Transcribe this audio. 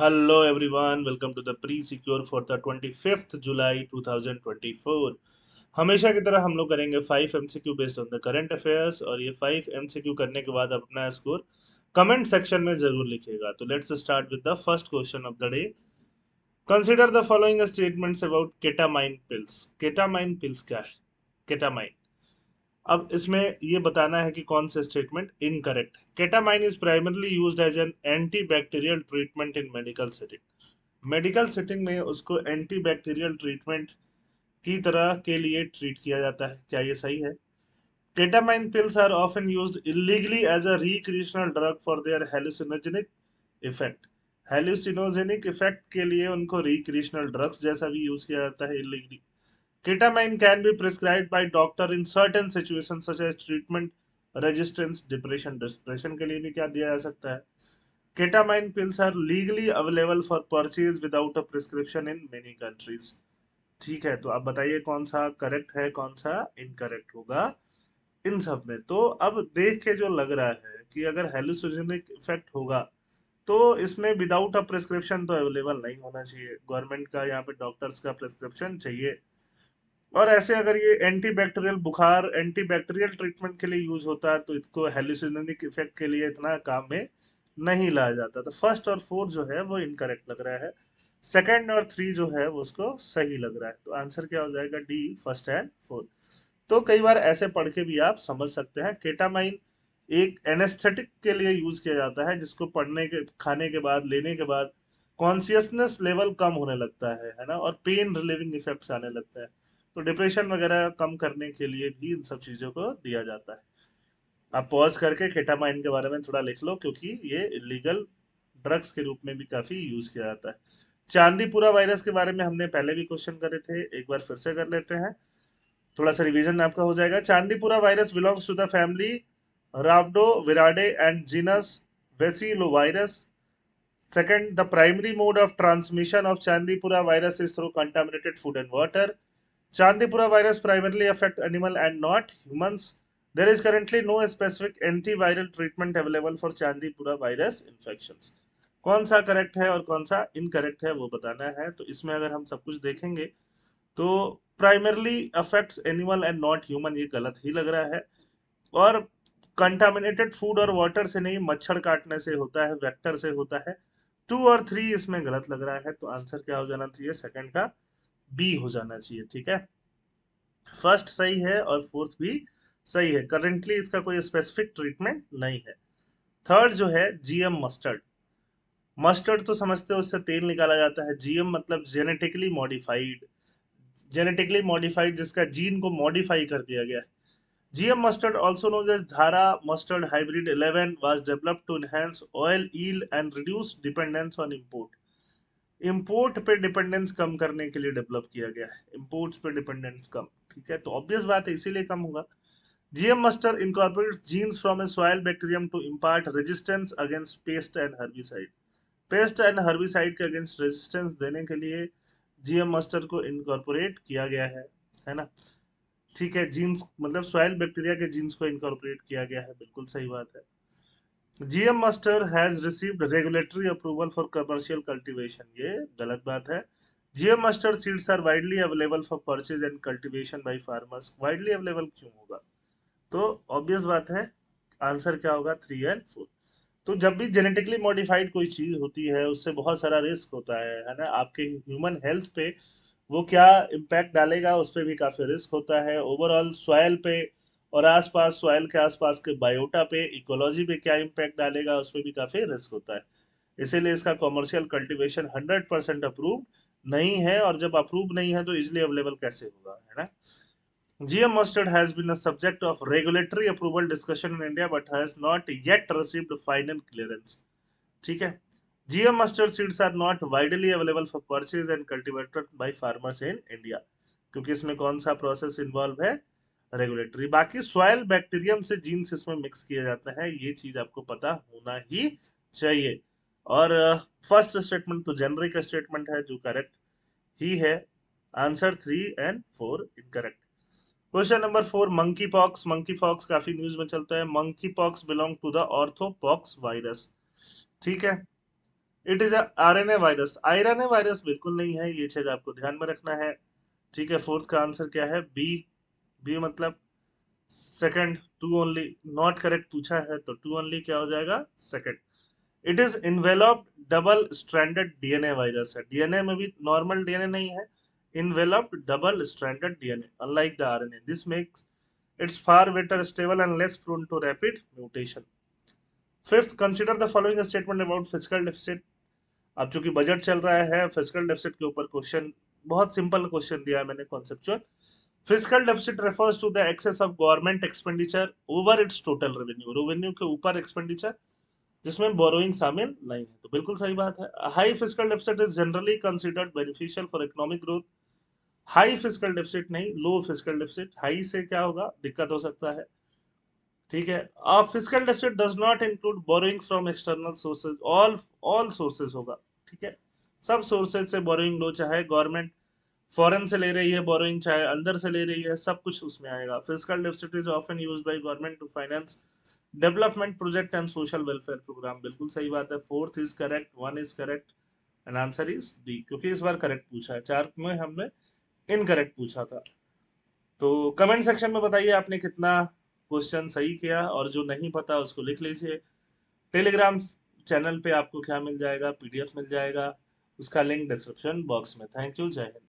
Hello everyone, welcome to the pre-secure for the 25th July 2024। हमेशा की तरह हम लोग करेंगे 5 MCQ based on the current affairs और ये 5 एमसीक्यू करने के बाद अपना स्कोर कमेंट सेक्शन में जरूर लिखिएगा। तो let's start with the first question of the day. Consider the following statements about ketamine pills. Ketamine pills क्या है? केटामाइन, अब इसमें ये बताना है कि कौन सा स्टेटमेंट इनकरेक्ट है। Ketamine is primarily used as an anti bacterial treatment in medical setting. Medical setting में उसको एंटी बैक्टीरियल ट्रीटमेंट की तरह के लिए ट्रीट किया जाता है। क्या ये सही है? Ketamine pills are often used illegally as a recreational drug for their hallucinogenic effect. Hallucinogenic effect के लिए उनको रिक्रिएशनल ड्रग्स जैसा भी यूज किया जाता है illegally. Ketamine can be prescribed by doctor in certain situations such as treatment resistance depression। Depression के लिए भी क्या दिया जा सकता है? Ketamine pills are legally available for purchase without a prescription in many countries। ठीक है, तो आप बताइए कौन सा करेक्ट है, कौन सा इनकरेक्ट होगा इन सब में। तो अब देख के जो लग रहा है कि अगर हेलुसिनोजेनिक इफेक्ट होगा तो इसमें विदाउट अ प्रिस्क्रिप्शन तो अवेलेबल नहीं होना चाहिए। गवर्नमेंट का यहाँ पे डॉक्टर्स का प्रिस्क्रिप्शन चाहिए। और ऐसे अगर ये एंटी बैक्टीरियल बुखार एंटी बैक्टीरियल ट्रीटमेंट के लिए यूज होता है तो इसको हेलुसिनोनिक इफेक्ट के लिए इतना काम में नहीं लाया जाता। तो फर्स्ट और फोर्थ जो है वो इनकरेक्ट लग रहा है। सेकंड और थ्री जो है वो उसको सही लग रहा है। तो आंसर क्या हो जाएगा? D, first and fourth. तो कई बार ऐसे पढ़ के भी आप समझ सकते हैं। केटामाइन एक एनेस्थेटिक के लिए यूज किया जाता है, जिसको पढ़ने के खाने के बाद लेने के बाद कॉन्सियसनेस लेवल कम होने लगता है ना, और पेन रिलीविंग इफेक्ट्स आने लगता है। तो डिप्रेशन वगैरह कम करने के लिए भी इन सब चीजों को दिया जाता है। आप पॉज करके केटामाइन के बारे में थोड़ा लिख लो, क्योंकि ये इलीगल ड्रग्स के रूप में भी काफी यूज किया जाता है। चांदीपुरा वायरस के बारे में हमने पहले भी क्वेश्चन करे थे, एक बार फिर से कर लेते हैं। थोड़ा सा रिवीजन आपका हो जाएगा। Chandipura virus belongs to the family Rhabdoviridे and genus Vacillovirus। Second, the primary mode of transmission of Chandipura virus is through contaminated food and water. Chandipura virus primarily affect animal and not humans. There is currently no specific antiviral treatment available for Chandipura virus infections। कौन सा correct है और कौन सा incorrect है वो बताना है। तो इसमें अगर हम सब कुछ देखेंगे तो primarily affects animal and not human, ये गलत ही लग रहा है। और कंटामिनेटेड फूड और वाटर से नहीं, मच्छर काटने से होता है, वेक्टर से होता है। टू और थ्री इसमें गलत लग रहा है। तो आंसर क्या हो जाना चाहिए? सेकंड का बी हो जाना चाहिए। ठीक है, फर्स्ट सही है और फोर्थ भी सही है। करेंटली इसका कोई स्पेसिफिक ट्रीटमेंट नहीं है। थर्ड जो है जीएम मस्टर्ड। मस्टर्ड तो समझते हो, उससे तेल निकाला जाता है। जीएम मतलब जेनेटिकली मॉडिफाइड। जेनेटिकली मॉडिफाइड जिसका जीन को मॉडिफाई कर दिया गया है। GM mustard, also known as Dhara Mustard Hybrid 11, was developed to enhance oil yield and reduce dependence on import। Import पे डिपेंडेंस कम करने के लिए डेवलप किया गया है। इंपोर्ट्स पे डिपेंडेंस कम, ठीक है, तो ऑब्वियस बात है इसीलिए कम होगा। GM mustard incorporates genes from a soil bacterium to impart resistance against pest and herbicide। Paste and herbicide के अगेंस्ट रेजिस्टेंस देने के लिए जीएम मस्टर्ड को इनकॉर्पोरेट किया गया है ना। ठीक है, जीन्स मतलब सॉइल बैक्टीरिया के जीन्स को इनकॉर्पोरेट किया गया है, बिल्कुल सही बात है। GM mustard has received regulatory approval for commercial cultivation, ये गलत बात है। GM mustard seeds are widely available for purchase and cultivation by farmers. Widely available क्यों होगा? तो ऑब्वियस बात है, आंसर क्या होगा? Three and four. तो जब भी जेनेटिकली मॉडिफाइड कोई चीज होती है उससे बहुत सारा रिस्क होता है ना, आपके ह्यूमन हेल्थ पे वो क्या इम्पैक्ट डालेगा उस पर भी काफी रिस्क होता है। ओवरऑल सॉइल पे और आसपास सॉइल के आसपास के बायोटा पे, इकोलॉजी पे क्या इम्पैक्ट डालेगा उस पर भी काफी रिस्क होता है। इसीलिए इसका कॉमर्शियल कल्टीवेशन 100% अप्रूव नहीं है, और जब अप्रूव नहीं है तो इजिली अवेलेबल कैसे होगा, है ना। GM mustard has been a subject of regulatory approval discussion in India but has not yet received final clearance। ठीक है, GM mustard seeds are not widely available for purchase and cultivated by farmers in India, क्योंकि इसमें कौन सा process involve है? Regulatory. बाकी soil bacterium से jeans इसमें मिक्स किए जाते हैं, ये चीज आपको पता होना ही चाहिए। और फर्स्ट स्टेटमेंट तो जेनरिक स्टेटमेंट है जो करेक्ट ही है। Answer three and four incorrect. Question number four, monkey pox. Monkey pox काफी न्यूज में चलता है। Monkey pox belong to the orthopox virus. ठीक है, it is RNA virus. RNA virus बिल्कुल नहीं है, ये चीज आपको ध्यान में रखना है। ठीक है, फोर्थ का आंसर क्या है? बी। बी मतलब second, two only. Not correct पूछा है तो टू ओनली क्या हो जाएगा? Second. It is enveloped double stranded DNA virus है। डीएनए में भी नॉर्मल डीएनए नहीं है, enveloped double stranded DNA, unlike the RNA. This makes its far better stable and less prone to rapid mutation. Fifth, consider the following statement about physical deficit. अब चूंकि budget चल रहा है, physical deficit के ऊपर question, बहुत simple question दिया है मैंने, conceptual. Physical deficit refers to the excess of government expenditure over its total revenue. Revenue के ऊपर एक्सपेंडिचर जिसमें बोरोइंग शामिल नहीं है, तो बिल्कुल सही बात है। High physical deficit is generally considered beneficial for economic growth. High physical deficit नहीं, लो फिजिकल डेफिसिट। हाई से क्या होगा? दिक्कत हो सकता है। ठीक है, physical deficit does not include borrowing from external sources. All sources होगा। ठीक है, सब सोर्सेज से बोरोइंग लो, चाहे गवर्नमेंट फॉरेन से ले रही है बोरोइंग, चाहे अंदर से ले रही है, सब कुछ उसमें आएगा। Physical deficit is often used by government to finance development project and social welfare program. बिल्कुल सही बात है। Fourth is correct, one is correct and answer is D, क्योंकि इस बार करेक्ट पूछा है, चार में हमने इनकरेक्ट पूछा था। तो कमेंट सेक्शन में बताइए आपने कितना क्वेश्चन सही किया, और जो नहीं पता उसको लिख लीजिए। टेलीग्राम चैनल पे आपको क्या मिल जाएगा? पीडीएफ मिल जाएगा, उसका लिंक डिस्क्रिप्शन बॉक्स में। थैंक यू, जय हिंद।